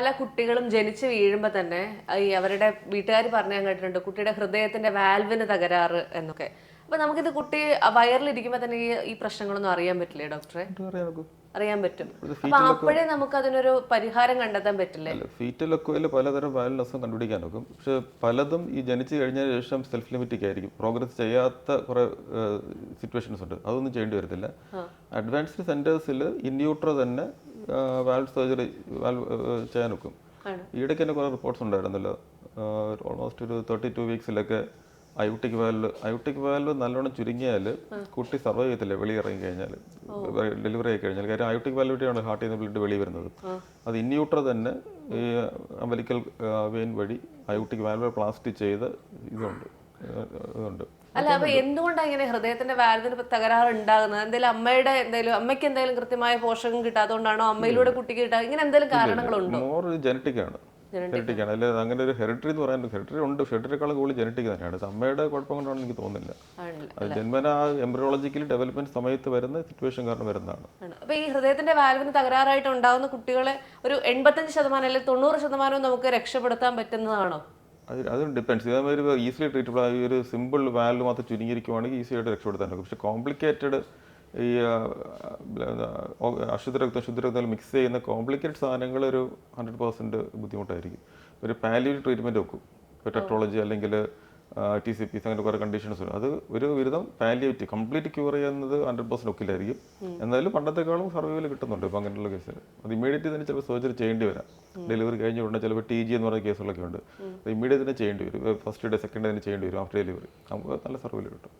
പല കുട്ടികളും ജനിച്ചു വീഴുമ്പോൾ തന്നെ ഈ അവരുടെ വീട്ടുകാർ പറഞ്ഞു ഞാൻ കേട്ടിട്ടുണ്ട് കുട്ടിയുടെ ഹൃദയത്തിന്റെ വാൽവിന് തകരാറ് എന്നൊക്കെ. അപ്പൊ നമുക്കിത് കുട്ടി വയറിലിരിക്കുമ്പോൾ തന്നെ ഈ പ്രശ്നങ്ങളൊന്നും അറിയാൻ പറ്റില്ലേ ഡോക്ടറെ? അറിയാൻ പറ്റും. അപ്പൊ അപ്പോഴേ നമുക്ക് അതിനൊരു പരിഹാരം കണ്ടെത്താൻ പറ്റില്ലേ? ഫീറ്റൽ എക്കോയിൽ പലതരം വയലിനസും കണ്ടുപിടിക്കാൻ നോക്കും. പക്ഷെ പലതും ഈ ജനിച്ചു കഴിഞ്ഞതിന് ശേഷം സെൽഫ് ലിമിറ്റിക് ആയിരിക്കും. പ്രോഗ്രസ് ചെയ്യാത്ത കുറെ സിറ്റുവേഷൻസ് ഉണ്ട്. അതൊന്നും ചെയ്യേണ്ടി വരത്തില്ല. അഡ്വാൻസ്ഡ് സെന്റേഴ്സിൽ ഇൻയൂട്രോ തന്നെ വാൽവ് സർജറി ചെയ്യാൻ നോക്കും. ഈയിടയ്ക്ക് തന്നെ കുറെ റിപ്പോർട്ട്സ് ഉണ്ടായിരുന്നല്ലോ. ഓൾമോസ്റ്റ് ഒരു 32 വീക്സിലൊക്കെ അയോട്ടിക് വാൽവ് നല്ലോണം ചുരുങ്ങിയാൽ കുട്ടി സർവൈവ് ചെയ്യത്തില്ല വെളിയിറങ്ങി കഴിഞ്ഞാൽ, ഡെലിവറി ആയി കഴിഞ്ഞാൽ. കാര്യം അയോട്ടിക് വാൽവിറ്റിയാണ് ഹാർട്ടിൽ നിന്ന് ബ്ലഡ് വെളി വരുന്നത്. അത് ഇൻയൂട്രോ തന്നെ ഈ അംബലിക്കൽ വെയിൻ വഴി അയോട്ടിക് വാൽവ് പ്ലാസ്റ്റി ചെയ്ത് ഇതുണ്ട്. അല്ല, അപ്പൊ എന്തുകൊണ്ടാണ് ഇങ്ങനെ ഹൃദയത്തിന്റെ വാൽവിന് തകരാറ് ഉണ്ടാകുന്നത്? അമ്മയ്ക്ക് എന്തെങ്കിലും കൃത്യമായ പോഷകം കിട്ടാത്തതുകൊണ്ടാണോ, അമ്മയിലൂടെ കുട്ടിക്ക് കിട്ടാതെ, ഇങ്ങനെ എന്തെങ്കിലും കാരണങ്ങളുണ്ടോ? മോർ ജനറ്റിക് ആണ്. അല്ലെ അങ്ങനെ ഒരു ഹെറിറ്ററി എന്ന് പറയാൻ ഹെറിറ്ററി ഉണ്ട്. ഹെറിറ്ററിക്കാളും കൂടുതൽ ജനറ്റിക് തന്നെയാണ്. അമ്മയുടെ കുഴപ്പം കൊണ്ടാണെന്ന് എനിക്ക് തോന്നുന്നില്ല. അത് ജന്മന എംബ്രിയോളജിക്കലി ഡെവലപ്മെന്റ് സമയത്ത് വരുന്ന സിറ്റുവേഷൻ കാരണം വരുന്നതാണ്. അപ്പൊ ഈ ഹൃദയത്തിന്റെ വാൽവിന് തകരാറായിട്ട് ഉണ്ടാകുന്ന കുട്ടികളെ ഒരു 85% അല്ലെങ്കിൽ 90% നമുക്ക് രക്ഷപ്പെടുത്താൻ പറ്റുന്നതാണോ? അത് ഡിപ്പെൻസ്. ഇതൊരു ഈസിലി ട്രീറ്റബിൾ ആയ ഒരു സിമ്പിൾ വാൽവ് മാത്രം ചുരുങ്ങിയിരിക്കുവാണെങ്കിൽ ഈസി ആയിട്ട് രക്ഷപ്പെടുത്താൻ പറ്റും. പക്ഷെ കോംപ്ലിക്കേറ്റഡ് ഈ അശുദ്ധരക്തം ശുദ്ധരക്തം മിക്സ് ചെയ്യുന്ന കോംപ്ലിക്കേറ്റഡ് സാധനങ്ങൾ ഒരു 100% ബുദ്ധിമുട്ടായിരിക്കും. ഒരു പാലിയേറ്റീവ് ട്രീറ്റ്മെൻറ്റ് വെക്കും. ഇപ്പോൾ ടെട്രോളജി അല്ലെങ്കിൽ TCPs അങ്ങനെ കുറേ കണ്ടീഷൻസ് ഉണ്ട്. അത് ഒരു വിധം പാലിയേറ്റീവ് കംപ്ലീറ്റ് ക്യൂർ ചെയ്യുന്നത് 100% ഒക്കില്ലായിരിക്കും. എന്നാലും പണ്ടത്തെക്കാളും സർവൈവൽ കിട്ടുന്നുണ്ട് ഇപ്പോൾ അങ്ങനെയുള്ള കേസിൽ. അത് ഇമ്മീഡിയറ്റ് തന്നെ ചിലപ്പോൾ സർജറി ചെയ്യേണ്ടി വരാം. ഡെലിവറി കഴിഞ്ഞ ഉടനെ ചിലപ്പോൾ TG എന്ന് പറയുന്ന കേസുകളൊക്കെ ഉണ്ട്. ഇമ്മീഡിയറ്റ് തന്നെ ചെയ്യേണ്ടി വരും. ഫസ്റ്റ് ഡേ സെക്കൻഡ് ഡേ തന്നെ ചെയ്യേണ്ടി വരും ആഫ്റ്റർ ഡെലിവറി. നമുക്ക് നല്ല സർവൈവൽ കിട്ടും.